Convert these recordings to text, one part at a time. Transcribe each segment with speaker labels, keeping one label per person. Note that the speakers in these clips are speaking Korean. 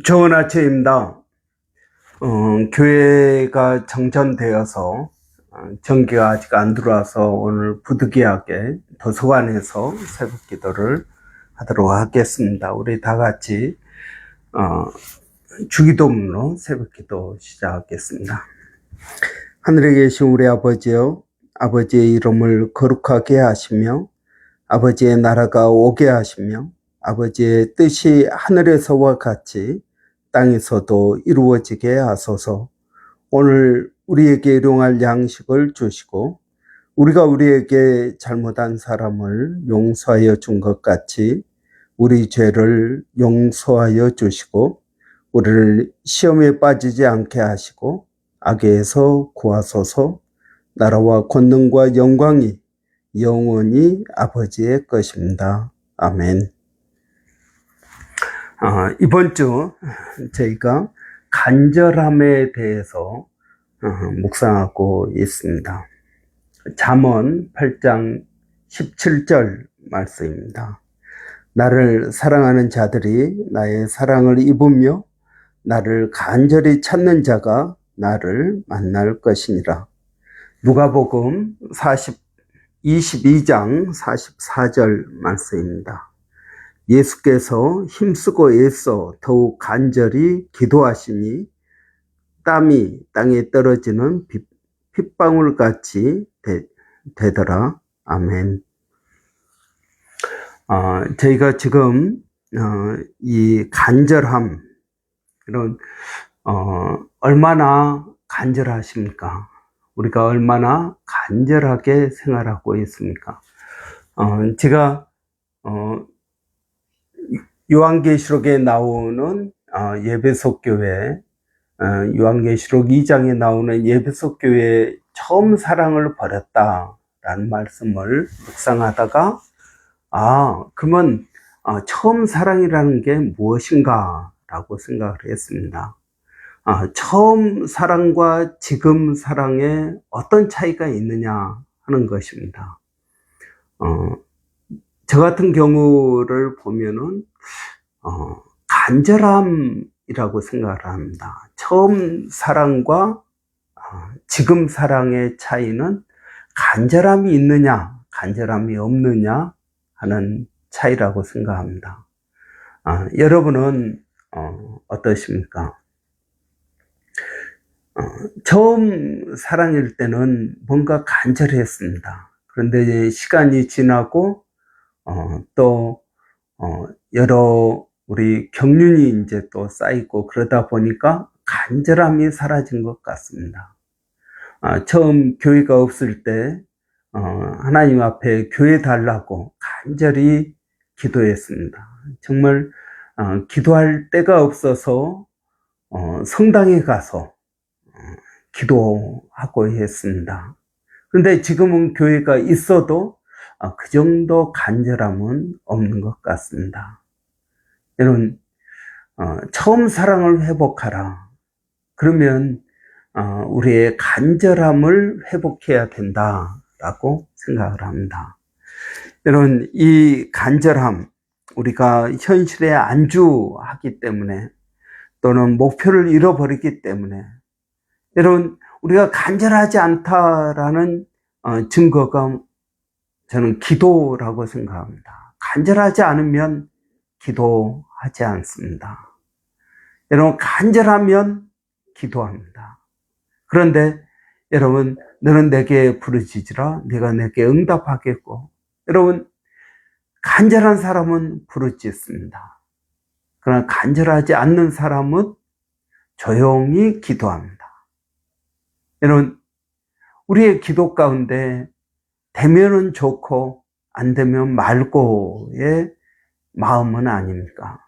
Speaker 1: 좋은 아침입니다. 교회가 정전되어서 전기가 아직 안 들어와서 오늘 부득이하게 도서관에서 새벽 기도를 하도록 하겠습니다. 우리 다 같이 주기도문으로 새벽 기도 시작하겠습니다. 하늘에 계신 우리 아버지여, 아버지의 이름을 거룩하게 하시며 아버지의 나라가 오게 하시며 아버지의 뜻이 하늘에서와 같이 땅에서도 이루어지게 하소서. 오늘 우리에게 일용할 양식을 주시고 우리가 우리에게 잘못한 사람을 용서하여 준 것 같이 우리 죄를 용서하여 주시고 우리를 시험에 빠지지 않게 하시고 악에서 구하소서. 나라와 권능과 영광이 영원히 아버지의 것입니다. 아멘. 이번 주 저희가 간절함에 대해서 묵상하고 있습니다. 잠언 8장 17절 말씀입니다. 나를 사랑하는 자들이 나의 사랑을 입으며 나를 간절히 찾는 자가 나를 만날 것이니라. 누가복음 22장 44절 말씀입니다. 예수께서 힘쓰고 애써 더욱 간절히 기도하시니 땀이 땅에 떨어지는 핏방울같이 되더라. 아멘. 저희가 지금 이 간절함, 이런 얼마나 간절하십니까? 우리가 얼마나 간절하게 생활하고 있습니까? 제가 요한계시록에 나오는 예배소 교회, 요한계시록 2장에 나오는 예배소 교회의 처음 사랑을 버렸다라는 말씀을 묵상하다가 그러면 처음 사랑이라는 게 무엇인가 라고 생각을 했습니다. 처음 사랑과 지금 사랑에 어떤 차이가 있느냐 하는 것입니다. 저 같은 경우를 보면은 간절함이라고 생각을 합니다. 처음 사랑과 지금 사랑의 차이는 간절함이 있느냐 간절함이 없느냐 하는 차이라고 생각합니다. 여러분은 어떠십니까? 처음 사랑일 때는 뭔가 간절했습니다. 그런데 시간이 지나고 또 여러 우리 경륜이 이제 또 쌓이고 그러다 보니까 간절함이 사라진 것 같습니다. 처음 교회가 없을 때 하나님 앞에 교회 달라고 간절히 기도했습니다. 정말 기도할 데가 없어서 성당에 가서 기도하고 했습니다. 그런데 지금은 교회가 있어도 그 정도 간절함은 없는 것 같습니다. 여러분, 처음 사랑을 회복하라. 그러면 우리의 간절함을 회복해야 된다라고 생각을 합니다. 여러분, 이 간절함, 우리가 현실에 안주하기 때문에 또는 목표를 잃어버리기 때문에 여러분, 우리가 간절하지 않다라는 증거가 저는 기도라고 생각합니다. 간절하지 않으면 기도하지 않습니다. 여러분, 간절하면 기도합니다. 그런데 여러분, 너는 내게 부르짖으라 내가 내게 응답하겠고, 여러분, 간절한 사람은 부르짖습니다. 그러나 간절하지 않는 사람은 조용히 기도합니다. 여러분, 우리의 기도 가운데 되면은 좋고 안 되면 말고의 마음은 아닙니까?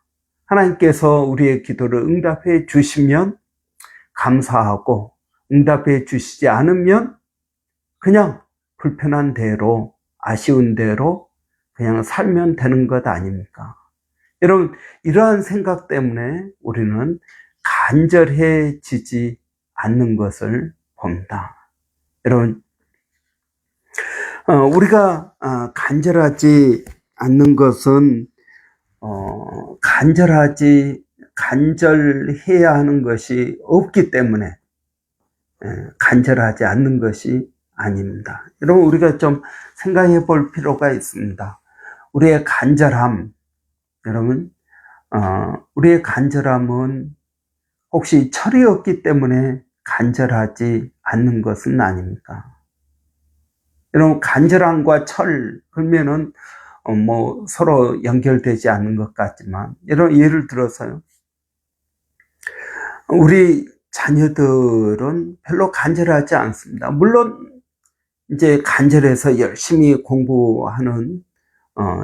Speaker 1: 하나님께서 우리의 기도를 응답해 주시면 감사하고 응답해 주시지 않으면 그냥 불편한 대로 아쉬운 대로 그냥 살면 되는 것 아닙니까? 여러분, 이러한 생각 때문에 우리는 간절해지지 않는 것을 봅니다. 여러분, 우리가 간절하지 않는 것은 간절하지 간절해야 하는 것이 없기 때문에 간절하지 않는 것이 아닙니다. 여러분, 우리가 좀 생각해 볼 필요가 있습니다. 우리의 간절함, 여러분, 우리의 간절함은 혹시 철이 없기 때문에 간절하지 않는 것은 아닙니까? 여러분, 간절함과 철, 그러면은 뭐 서로 연결되지 않는 것 같지만, 여러분, 예를 들어서요, 우리 자녀들은 별로 간절하지 않습니다. 물론 이제 간절해서 열심히 공부하는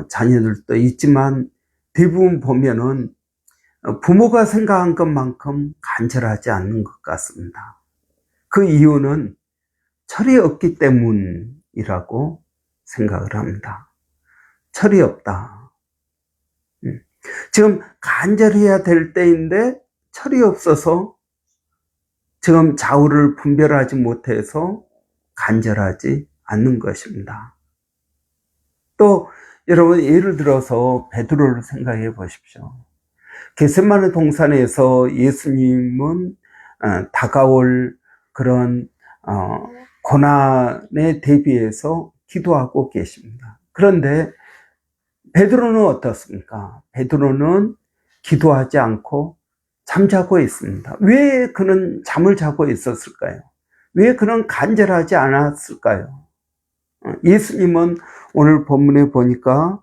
Speaker 1: 자녀들도 있지만, 대부분 보면은 부모가 생각한 것만큼 간절하지 않는 것 같습니다. 그 이유는 철이 없기 때문이라고 생각을 합니다. 철이 없다. 지금 간절해야 될 때인데 철이 없어서 지금 좌우를 분별하지 못해서 간절하지 않는 것입니다. 또 여러분, 예를 들어서 베드로를 생각해 보십시오. 겟세마네 동산에서 예수님은 다가올 그런 고난에 대비해서 기도하고 계십니다. 그런데 베드로는 어떻습니까? 베드로는 기도하지 않고 잠자고 있습니다. 왜 그는 잠을 자고 있었을까요? 왜 그는 간절하지 않았을까요? 예수님은 오늘 본문에 보니까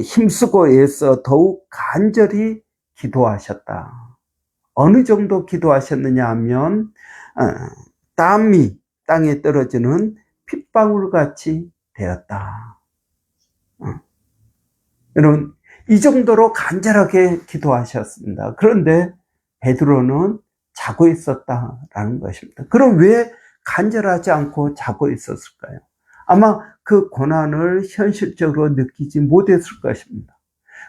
Speaker 1: 힘쓰고 애써 더욱 간절히 기도하셨다. 어느 정도 기도하셨느냐 하면 땀이 땅에 떨어지는 핏방울 같이 되었다. 여러분, 이 정도로 간절하게 기도하셨습니다. 그런데 베드로는 자고 있었다라는 것입니다. 그럼 왜 간절하지 않고 자고 있었을까요? 아마 그 고난을 현실적으로 느끼지 못했을 것입니다.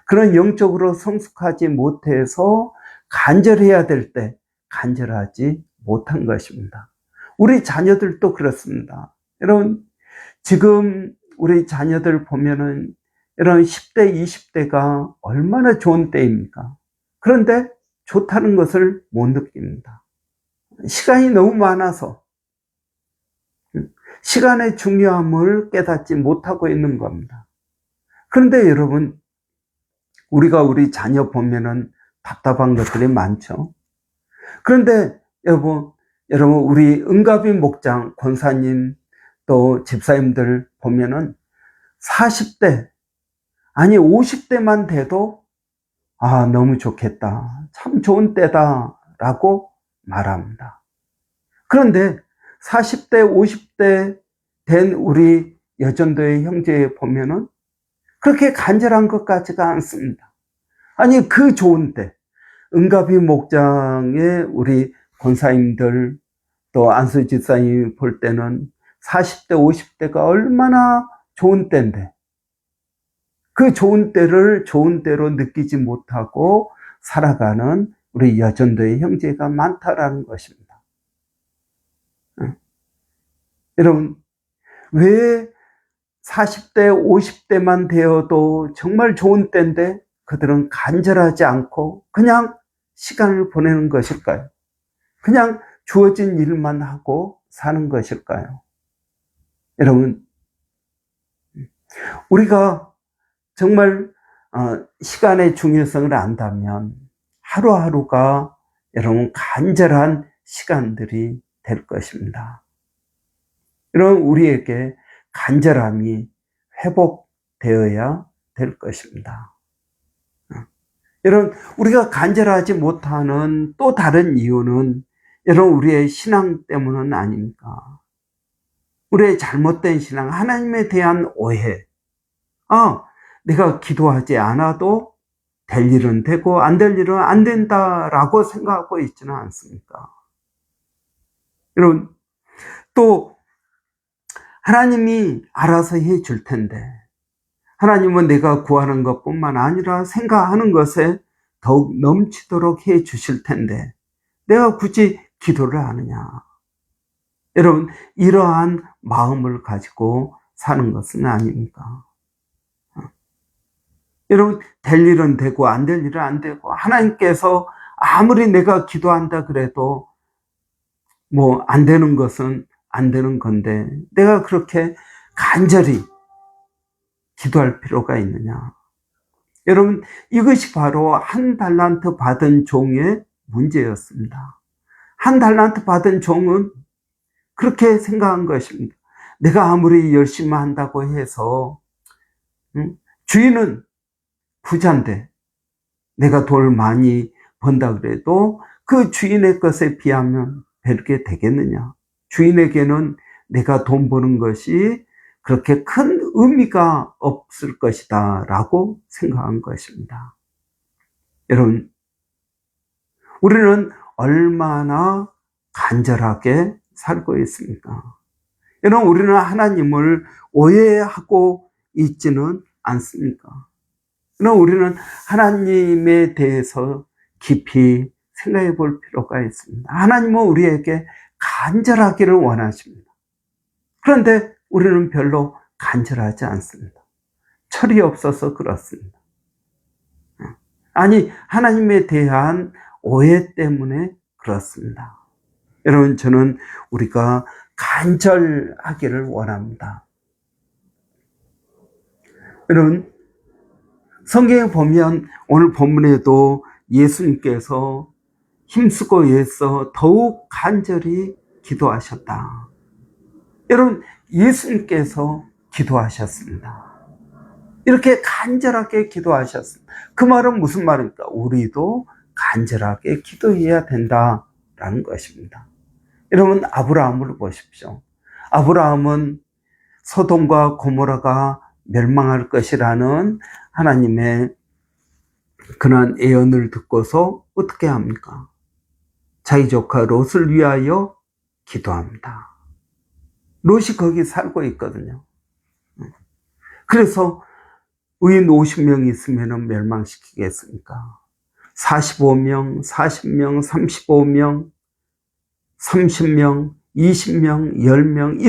Speaker 1: 그런 영적으로 성숙하지 못해서 간절해야 될 때 간절하지 못한 것입니다. 우리 자녀들도 그렇습니다. 여러분, 지금 우리 자녀들 보면은 여러분 10대, 20대가 얼마나 좋은 때입니까? 그런데 좋다는 것을 못 느낍니다. 시간이 너무 많아서 시간의 중요함을 깨닫지 못하고 있는 겁니다. 그런데 여러분, 우리가 우리 자녀 보면은 답답한 것들이 많죠. 그런데 여러분, 우리 은가비 목장, 권사님, 또 집사님들 보면은 40대, 아니 50대만 돼도 너무 좋겠다, 참 좋은 때다 라고 말합니다. 그런데 40대, 50대 된 우리 여전도의 형제 보면은 그렇게 간절한 것 같지가 않습니다. 아니, 그 좋은 때, 은가비 목장의 우리 권사님들, 또 안수 집사님 볼 때는 40대, 50대가 얼마나 좋은 때인데, 그 좋은 때를 좋은 때로 느끼지 못하고 살아가는 우리 여전도의 형제가 많다라는 것입니다. 여러분, 왜 40대, 50대만 되어도 정말 좋은 때인데 그들은 간절하지 않고 그냥 시간을 보내는 것일까요? 그냥 주어진 일만 하고 사는 것일까요? 여러분, 우리가 정말 시간의 중요성을 안다면 하루하루가 여러분 간절한 시간들이 될 것입니다. 여러분, 우리에게 간절함이 회복되어야 될 것입니다. 여러분, 우리가 간절하지 못하는 또 다른 이유는 여러분 우리의 신앙 때문은 아닙니까? 우리의 잘못된 신앙, 하나님에 대한 오해. 내가 기도하지 않아도 될 일은 되고 안 될 일은 안 된다라고 생각하고 있지는 않습니까? 여러분, 또 하나님이 알아서 해줄 텐데, 하나님은 내가 구하는 것뿐만 아니라 생각하는 것에 더욱 넘치도록 해 주실 텐데 내가 굳이 기도를 하느냐? 여러분, 이러한 마음을 가지고 사는 것은 아닙니까? 여러분, 될 일은 되고 안 될 일은 안 되고 하나님께서 아무리 내가 기도한다 그래도 뭐 안 되는 것은 안 되는 건데 내가 그렇게 간절히 기도할 필요가 있느냐. 여러분, 이것이 바로 한 달란트 받은 종의 문제였습니다. 한 달란트 받은 종은 그렇게 생각한 것입니다. 내가 아무리 열심히 한다고 해서 주인은 부자인데 내가 돈을 많이 번다 그래도 그 주인의 것에 비하면 별게 되겠느냐. 주인에게는 내가 돈 버는 것이 그렇게 큰 의미가 없을 것이다 라고 생각한 것입니다. 여러분, 우리는 얼마나 간절하게 살고 있습니까? 여러분, 우리는 하나님을 오해하고 있지는 않습니까? 그러나 우리는 하나님에 대해서 깊이 생각해 볼 필요가 있습니다. 하나님은 우리에게 간절하기를 원하십니다. 그런데 우리는 별로 간절하지 않습니다. 철이 없어서 그렇습니다. 아니, 하나님에 대한 오해 때문에 그렇습니다. 여러분, 저는 우리가 간절하기를 원합니다. 여러분, 성경에 보면 오늘 본문에도 예수님께서 힘쓰고 애써 더욱 간절히 기도하셨다. 여러분, 예수님께서 기도하셨습니다. 이렇게 간절하게 기도하셨습니다. 그 말은 무슨 말입니까? 우리도 간절하게 기도해야 된다라는 것입니다. 여러분, 아브라함을 보십시오. 아브라함은 소돔과 고모라가 멸망할 것이라는 하나님의 그런 예언을 듣고서 어떻게 합니까? 자기 조카 롯을 위하여 기도합니다. 롯이 거기 살고 있거든요. 그래서 의인 50명 있으면 멸망시키겠습니까? 45명, 40명, 35명, 30명, 20명, 10명,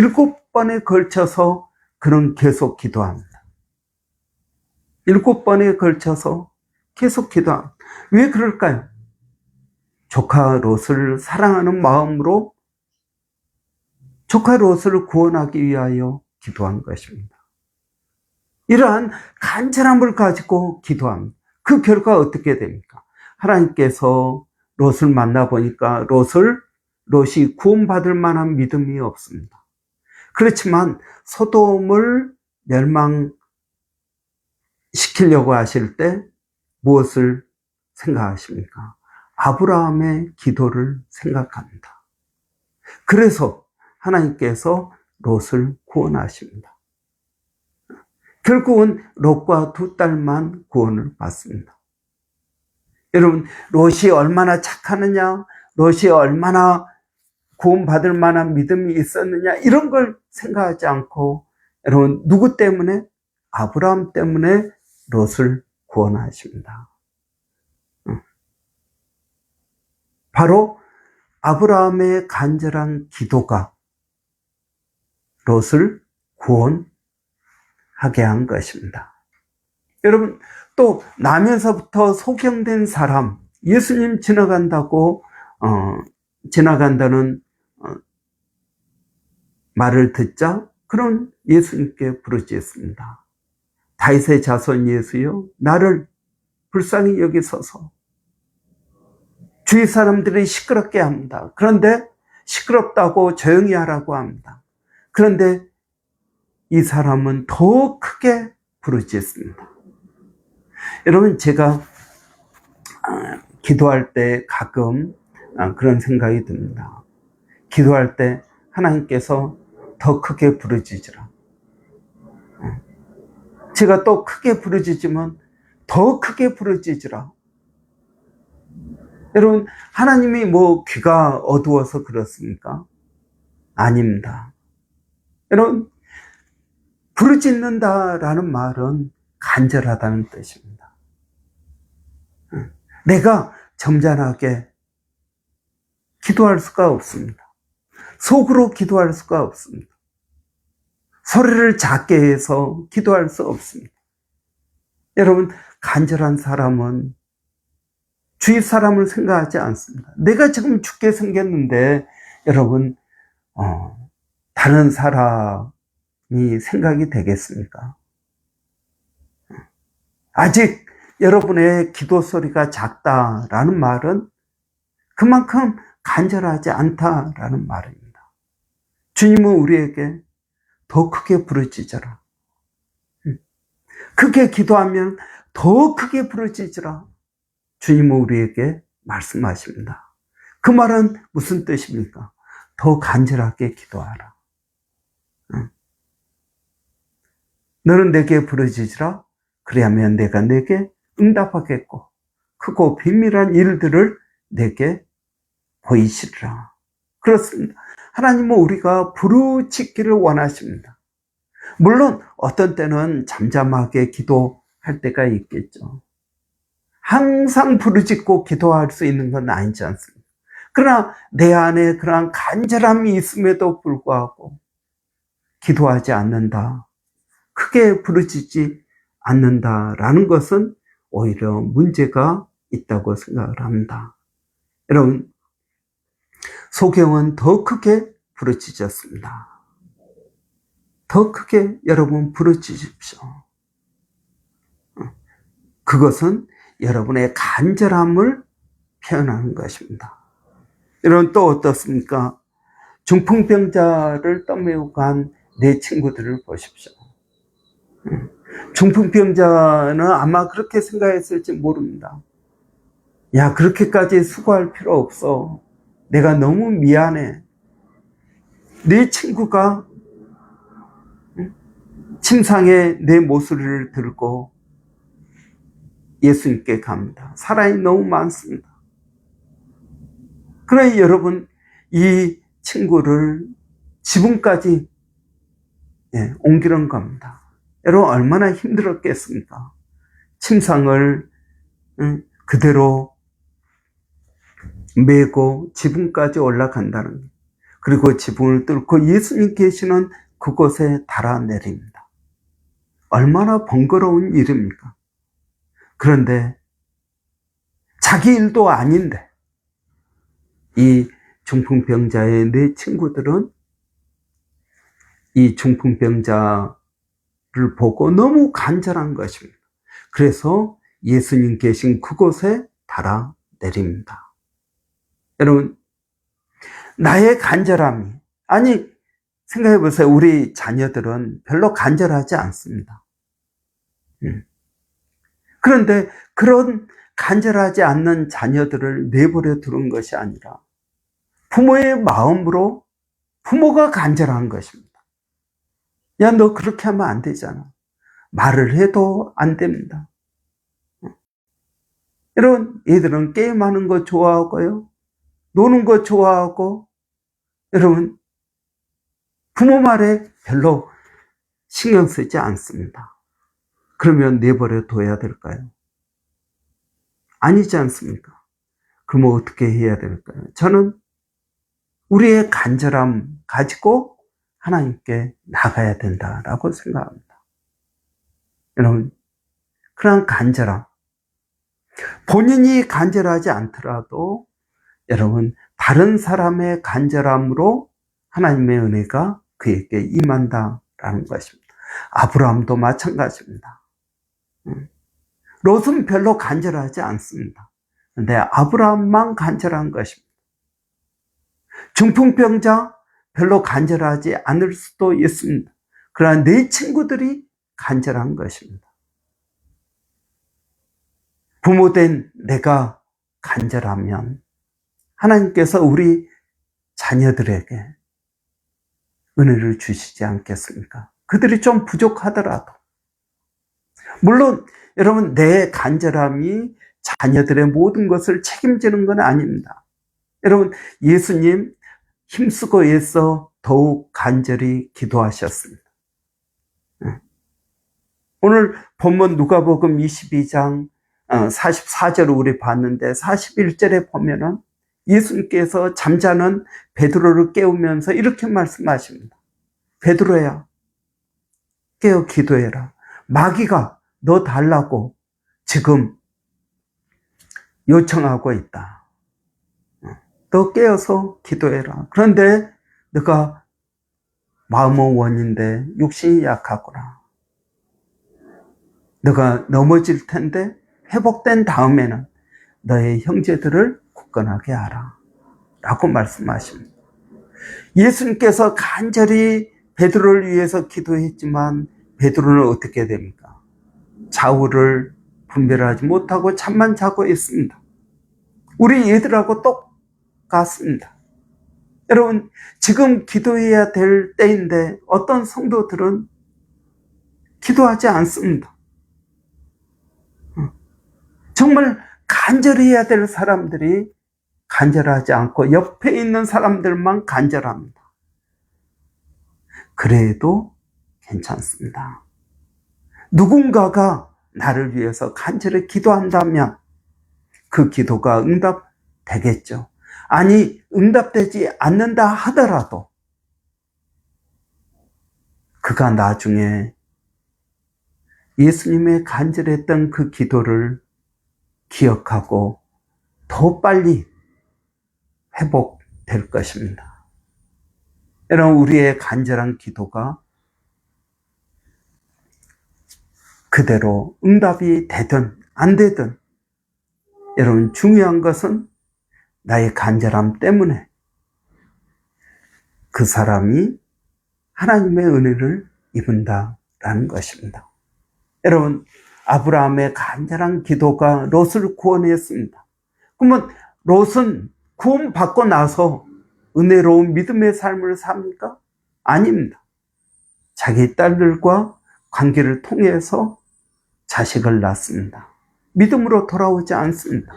Speaker 1: 7번에 걸쳐서 그는 계속 기도합니다. 7번에 걸쳐서 계속 기도합니다. 왜 그럴까요? 조카 롯을 사랑하는 마음으로 조카 롯을 구원하기 위하여 기도한 것입니다. 이러한 간절함을 가지고 기도합니다. 그 결과 어떻게 됩니까? 하나님께서 롯을 만나보니까 롯이 구원받을 만한 믿음이 없습니다. 그렇지만 소돔을 멸망시키려고 하실 때 무엇을 생각하십니까? 아브라함의 기도를 생각합니다. 그래서 하나님께서 롯을 구원하십니다. 결국은 롯과 2딸만 구원을 받습니다. 여러분, 롯이 얼마나 착하느냐, 롯이 얼마나 구원받을 만한 믿음이 있었느냐, 이런 걸 생각하지 않고, 여러분, 누구 때문에? 아브라함 때문에 롯을 구원하십니다. 바로 아브라함의 간절한 기도가 롯을 구원하게 한 것입니다. 여러분, 또 나면서부터 소경된 사람, 예수님 지나간다는 말을 듣자 그런 예수님께 부르짖습니다. 다윗의 자손 예수여, 나를 불쌍히 여기소서. 주위 사람들이 시끄럽게 합니다. 그런데 시끄럽다고 조용히 하라고 합니다. 그런데 이 사람은 더 크게 부르짖습니다. 여러분, 제가 기도할 때 가끔 그런 생각이 듭니다. 기도할 때 하나님께서 더 크게 부르짖으라. 제가 또 크게 부르짖으면 더 크게 부르짖으라. 여러분, 하나님이 뭐 귀가 어두워서 그렇습니까? 아닙니다. 여러분, 부르짖는다라는 말은 간절하다는 뜻입니다. 내가 점잖하게 기도할 수가 없습니다. 속으로 기도할 수가 없습니다. 소리를 작게 해서 기도할 수 없습니다. 여러분, 간절한 사람은 주위 사람을 생각하지 않습니다. 내가 지금 죽게 생겼는데 여러분 다른 사람이 생각이 되겠습니까? 아직 여러분의 기도 소리가 작다라는 말은 그만큼 간절하지 않다라는 말입니다. 주님은 우리에게 더 크게 부르짖어라. 크게 기도하면 더 크게 부르짖으라. 주님은 우리에게 말씀하십니다. 그 말은 무슨 뜻입니까? 더 간절하게 기도하라. 너는 내게 부르짖으라. 그리하면 내가 내게 응답하겠고 크고 비밀한 일들을 내게 보이시리라. 그렇습니다. 하나님은 우리가 부르짖기를 원하십니다. 물론 어떤 때는 잠잠하게 기도할 때가 있겠죠. 항상 부르짖고 기도할 수 있는 건 아니지 않습니까? 그러나 내 안에 그러한 간절함이 있음에도 불구하고 기도하지 않는다, 크게 부르짖지 않는다라는 것은 오히려 문제가 있다고 생각을 합니다. 여러분, 소경은 더 크게 부르짖었습니다. 더 크게 여러분 부르짖으십시오. 그것은 여러분의 간절함을 표현하는 것입니다. 여러분 또 어떻습니까? 중풍병자를 떠밀고 간 내 친구들을 보십시오. 중풍병자는 아마 그렇게 생각했을지 모릅니다. 야, 그렇게까지 수고할 필요 없어. 내가 너무 미안해. 내 친구가 침상에 내 모서리를 들고 예수님께 갑니다. 사람이 너무 많습니다. 그러니 여러분, 이 친구를 지붕까지 옮기는 겁니다. 여러분 얼마나 힘들었겠습니까? 침상을 그대로 메고 지붕까지 올라간다는 것. 그리고 지붕을 뚫고 예수님 계시는 그곳에 달아내립니다. 얼마나 번거로운 일입니까? 그런데 자기 일도 아닌데 이 중풍병자의 네 친구들은 이 중풍병자를 보고 너무 간절한 것입니다. 그래서 예수님 계신 그곳에 달아내립니다. 여러분, 나의 간절함이, 아니 생각해 보세요. 우리 자녀들은 별로 간절하지 않습니다. 그런데 그런 간절하지 않는 자녀들을 내버려 두는 것이 아니라 부모의 마음으로 부모가 간절한 것입니다. 야, 너 그렇게 하면 안 되잖아. 말을 해도 안 됩니다. 여러분, 얘들은 게임하는 거 좋아하고요, 노는 거 좋아하고, 여러분, 부모 말에 별로 신경 쓰지 않습니다. 그러면 내버려 둬야 될까요? 아니지 않습니까? 그러면 어떻게 해야 될까요? 저는 우리의 간절함 가지고 하나님께 나가야 된다라고 생각합니다. 여러분, 그런 간절함, 본인이 간절하지 않더라도 여러분 다른 사람의 간절함으로 하나님의 은혜가 그에게 임한다라는 것입니다. 아브라함도 마찬가지입니다. 롯은 별로 간절하지 않습니다. 그런데 아브라함만 간절한 것입니다. 중풍병자 별로 간절하지 않을 수도 있습니다. 그러나 내 친구들이 간절한 것입니다. 부모된 내가 간절하면 하나님께서 우리 자녀들에게 은혜를 주시지 않겠습니까? 그들이 좀 부족하더라도. 물론 여러분, 내 간절함이 자녀들의 모든 것을 책임지는 건 아닙니다. 여러분, 예수님 힘쓰고 애써 더욱 간절히 기도하셨습니다. 오늘 본문 누가복음 22장 44절을 우리 봤는데 41절에 보면은 예수님께서 잠자는 베드로를 깨우면서 이렇게 말씀하십니다. 베드로야, 깨어 기도해라. 마귀가 너 달라고 지금 요청하고 있다. 너 깨어서 기도해라. 그런데 너가 마음은 원인데 육신이 약하구나. 너가 넘어질 텐데 회복된 다음에는 너의 형제들을 굳건하게 하라. 라고 말씀하십니다. 예수님께서 간절히 베드로를 위해서 기도했지만 베드로는 어떻게 됩니까? 좌우를 분별하지 못하고 잠만 자고 있습니다. 우리 얘들하고 똑같습니다. 여러분, 지금 기도해야 될 때인데 어떤 성도들은 기도하지 않습니다. 정말 간절히 해야 될 사람들이 간절하지 않고 옆에 있는 사람들만 간절합니다. 그래도 괜찮습니다. 누군가가 나를 위해서 간절히 기도한다면 그 기도가 응답되겠죠. 아니, 응답되지 않는다 하더라도 그가 나중에 예수님의 간절했던 그 기도를 기억하고 더 빨리 회복될 것입니다. 여러분, 우리의 간절한 기도가 그대로 응답이 되든 안 되든 여러분, 중요한 것은 나의 간절함 때문에 그 사람이 하나님의 은혜를 입는다라는 것입니다. 여러분, 아브라함의 간절한 기도가 롯을 구원했습니다. 그러면 롯은 구원받고 나서 은혜로운 믿음의 삶을 삽니까? 아닙니다. 자기 딸들과 관계를 통해서 자식을 낳습니다. 믿음으로 돌아오지 않습니다.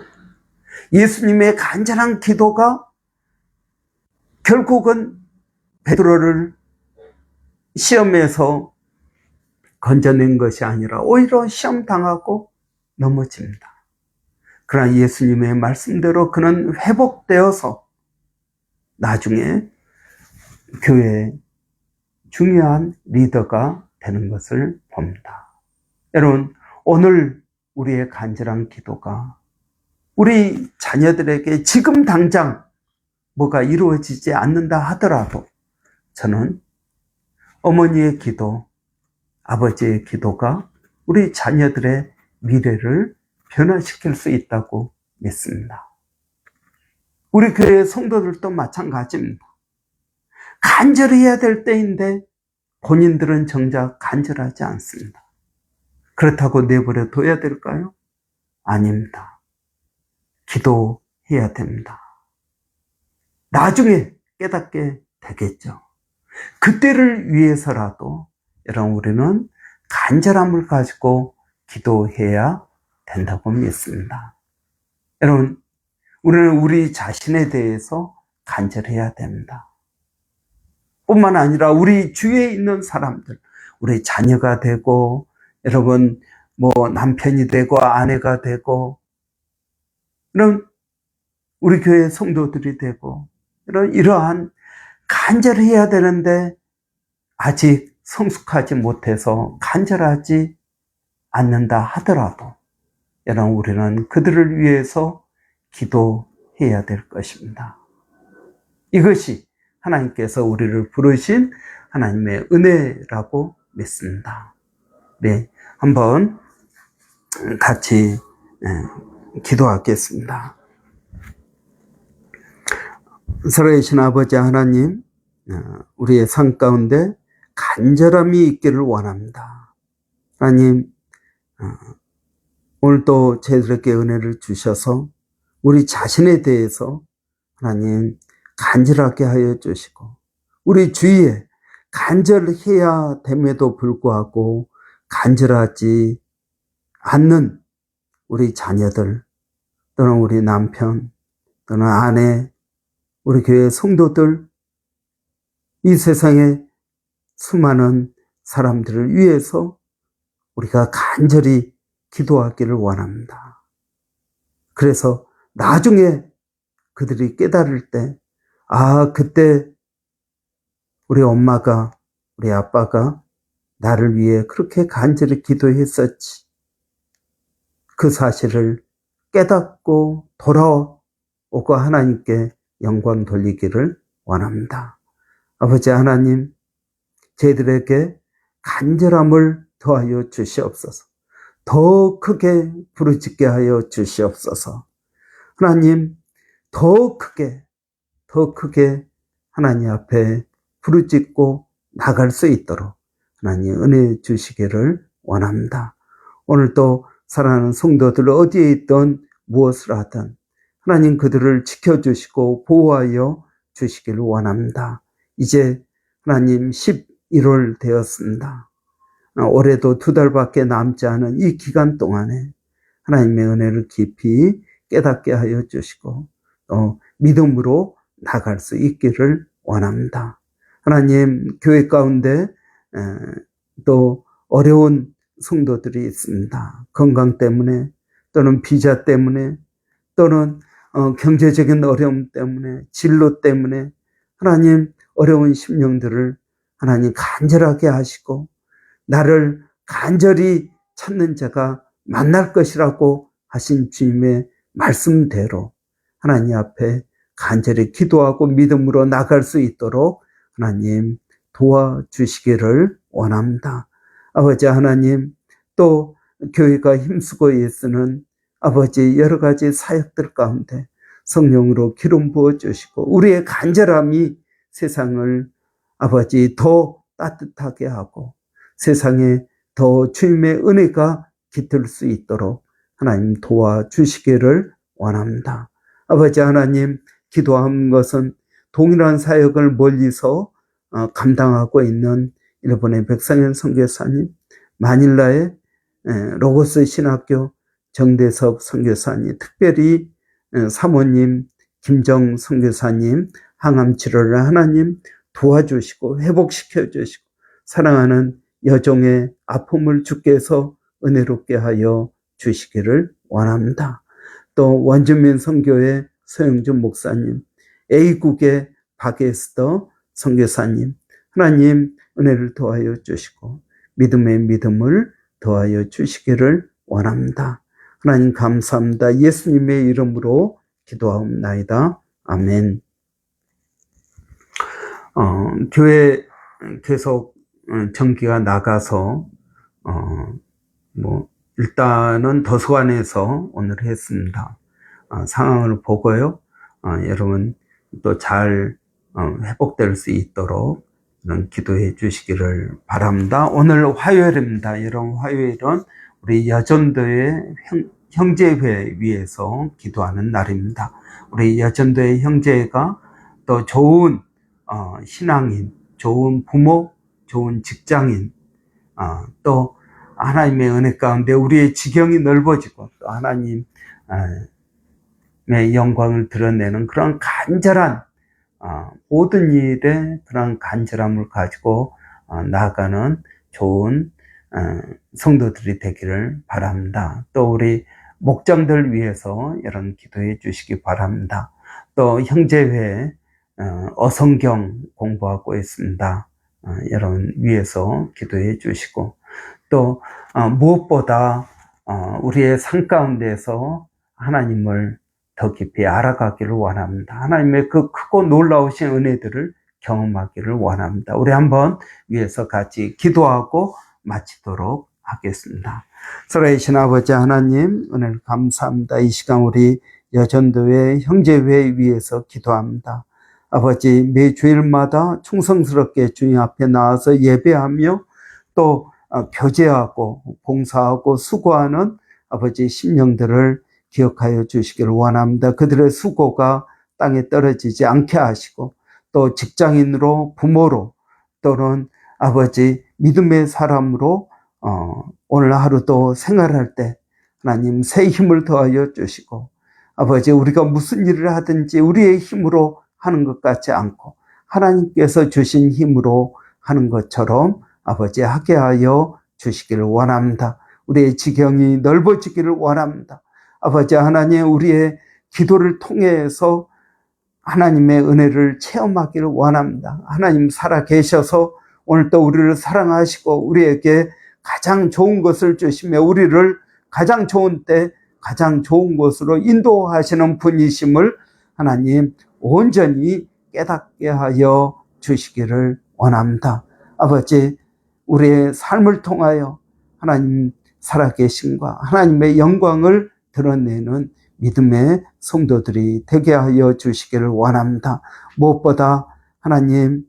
Speaker 1: 예수님의 간절한 기도가 결국은 베드로를 시험에서 건져낸 것이 아니라 오히려 시험당하고 넘어집니다. 그러나 예수님의 말씀대로 그는 회복되어서 나중에 교회의 중요한 리더가 되는 것을 봅니다. 여러분, 오늘 우리의 간절한 기도가 우리 자녀들에게 지금 당장 뭐가 이루어지지 않는다 하더라도 저는 어머니의 기도, 아버지의 기도가 우리 자녀들의 미래를 변화시킬 수 있다고 믿습니다. 우리 교회 성도들도 마찬가지입니다. 간절히 해야 될 때인데 본인들은 정작 간절하지 않습니다. 그렇다고 내버려 둬야 될까요? 아닙니다. 기도해야 됩니다. 나중에 깨닫게 되겠죠. 그때를 위해서라도 여러분, 우리는 간절함을 가지고 기도해야 된다고 믿습니다. 여러분, 우리는 우리 자신에 대해서 간절해야 됩니다. 뿐만 아니라 우리 주위에 있는 사람들, 우리 자녀가 되고, 여러분, 남편이 되고, 아내가 되고, 우리 교회 성도들이 되고, 이러한 간절해야 되는데 아직 성숙하지 못해서 간절하지 않는다 하더라도 여러분, 우리는 그들을 위해서 기도해야 될 것입니다. 이것이 하나님께서 우리를 부르신 하나님의 은혜라고 믿습니다. 네, 한번 같이 기도하겠습니다. 살아계신 아버지 하나님, 우리의 삶 가운데 간절함이 있기를 원합니다. 하나님, 오늘도 저희들에게 은혜를 주셔서 우리 자신에 대해서 하나님 간절하게 하여 주시고, 우리 주위에 간절해야 됨에도 불구하고 간절하지 않는 우리 자녀들, 또는 우리 남편, 또는 아내, 우리 교회 성도들, 이 세상에 수많은 사람들을 위해서 우리가 간절히 기도하기를 원합니다. 그래서 나중에 그들이 깨달을 때, 그때 우리 엄마가, 우리 아빠가 나를 위해 그렇게 간절히 기도했었지. 그 사실을 깨닫고 돌아오고 하나님께 영광 돌리기를 원합니다. 아버지 하나님, 저희들에게 간절함을 더하여 주시옵소서. 더 크게 부르짖게 하여 주시옵소서. 하나님, 더 크게 하나님 앞에 부르짖고 나갈 수 있도록 하나님 은혜 주시기를 원합니다. 오늘도 사랑하는 성도들 어디에 있든 무엇을 하든 하나님 그들을 지켜주시고 보호하여 주시기를 원합니다. 이제 하나님 11월 되었습니다. 올해도 2달밖에 남지 않은 이 기간 동안에 하나님의 은혜를 깊이 깨닫게 하여 주시고 또 믿음으로 나갈 수 있기를 원합니다. 하나님, 교회 가운데 또 어려운 성도들이 있습니다. 건강 때문에 또는 비자 때문에 또는 경제적인 어려움 때문에 진로 때문에 하나님 어려운 심령들을 하나님 간절하게 하시고 나를 간절히 찾는 자가 만날 것이라고 하신 주님의 말씀대로 하나님 앞에 간절히 기도하고 믿음으로 나갈 수 있도록 하나님 도와주시기를 원합니다. 아버지 하나님, 또 교회가 힘쓰고 애쓰는 아버지 여러 가지 사역들 가운데 성령으로 기름 부어주시고 우리의 간절함이 세상을 아버지 더 따뜻하게 하고 세상에 더 주님의 은혜가 깃들 수 있도록 하나님 도와주시기를 원합니다. 아버지 하나님, 기도하는 것은 동일한 사역을 멀리서 감당하고 있는 일본의 백상현 선교사님, 마닐라의 로고스 신학교 정대섭 선교사님, 특별히 사모님 김정 선교사님 항암 치료를 하나님 도와주시고 회복시켜 주시고 사랑하는 여종의 아픔을 주께서 은혜롭게 하여 주시기를 원합니다. 또 원주민 선교회 서영준 목사님, A국의 박에스더 선교사님, 하나님 은혜를 더하여 주시고 믿음의 믿음을 더하여 주시기를 원합니다. 하나님 감사합니다. 예수님의 이름으로 기도하옵나이다. 아멘. 교회 계속 전기가 나가서 일단은 도서관에서 오늘 했습니다. 상황을 보고요. 여러분 또 잘 회복될 수 있도록 기도해 주시기를 바랍니다. 오늘 화요일입니다. 여러분 화요일은 우리 여전도의 형제회 위해서 기도하는 날입니다. 우리 여전도의 형제가 또 좋은 신앙인, 좋은 부모, 좋은 직장인, 또 하나님의 은혜 가운데 우리의 지경이 넓어지고 또 하나님의 영광을 드러내는 그런 간절한 모든 일에 그런 간절함을 가지고 나아가는 좋은 성도들이 되기를 바랍니다. 또 우리 목장들 위해서 여러분 기도해 주시기 바랍니다. 또 형제회 어성경 공부하고 있습니다. 여러분 위해서 기도해 주시고 또 무엇보다 우리의 삶 가운데서 하나님을 더 깊이 알아가기를 원합니다. 하나님의 그 크고 놀라우신 은혜들을 경험하기를 원합니다. 우리 한번 위해서 같이 기도하고 마치도록 하겠습니다. 살아계신 아버지 하나님, 은혜를 감사합니다. 이 시간 우리 여전도회 형제회 위해서 기도합니다. 아버지, 매 주일마다 충성스럽게 주님 앞에 나와서 예배하며 또 교제하고 봉사하고 수고하는 아버지 심령들을 기억하여 주시기를 원합니다. 그들의 수고가 땅에 떨어지지 않게 하시고 또 직장인으로 부모로 또는 아버지 믿음의 사람으로 오늘 하루도 생활할 때 하나님 새 힘을 더하여 주시고 아버지 우리가 무슨 일을 하든지 우리의 힘으로 하는 것 같지 않고 하나님께서 주신 힘으로 하는 것처럼 아버지 하게 하여 주시기를 원합니다. 우리의 지경이 넓어지기를 원합니다. 아버지 하나님 우리의 기도를 통해서 하나님의 은혜를 체험하기를 원합니다. 하나님 살아 계셔서 오늘도 우리를 사랑하시고 우리에게 가장 좋은 것을 주시며 우리를 가장 좋은 때 가장 좋은 곳으로 인도하시는 분이심을 하나님 온전히 깨닫게 하여 주시기를 원합니다. 아버지, 우리의 삶을 통하여 하나님 살아계심과 하나님의 영광을 드러내는 믿음의 성도들이 되게 하여 주시기를 원합니다. 무엇보다 하나님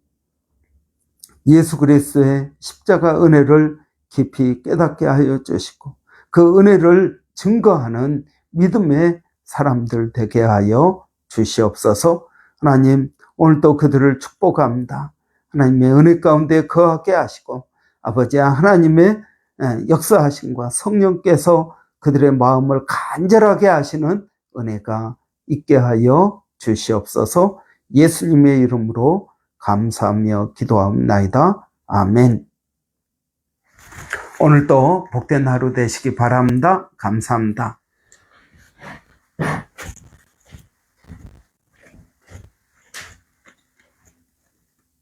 Speaker 1: 예수 그리스도의 십자가 은혜를 깊이 깨닫게 하여 주시고 그 은혜를 증거하는 믿음의 사람들 되게 하여 주시옵소서. 하나님, 오늘도 그들을 축복합니다. 하나님의 은혜 가운데 거하게 하시고 아버지 하나님의 역사하심과 성령께서 그들의 마음을 간절하게 하시는 은혜가 있게 하여 주시옵소서. 예수님의 이름으로 감사하며 기도하옵나이다. 아멘. 오늘도 복된 하루 되시기 바랍니다. 감사합니다.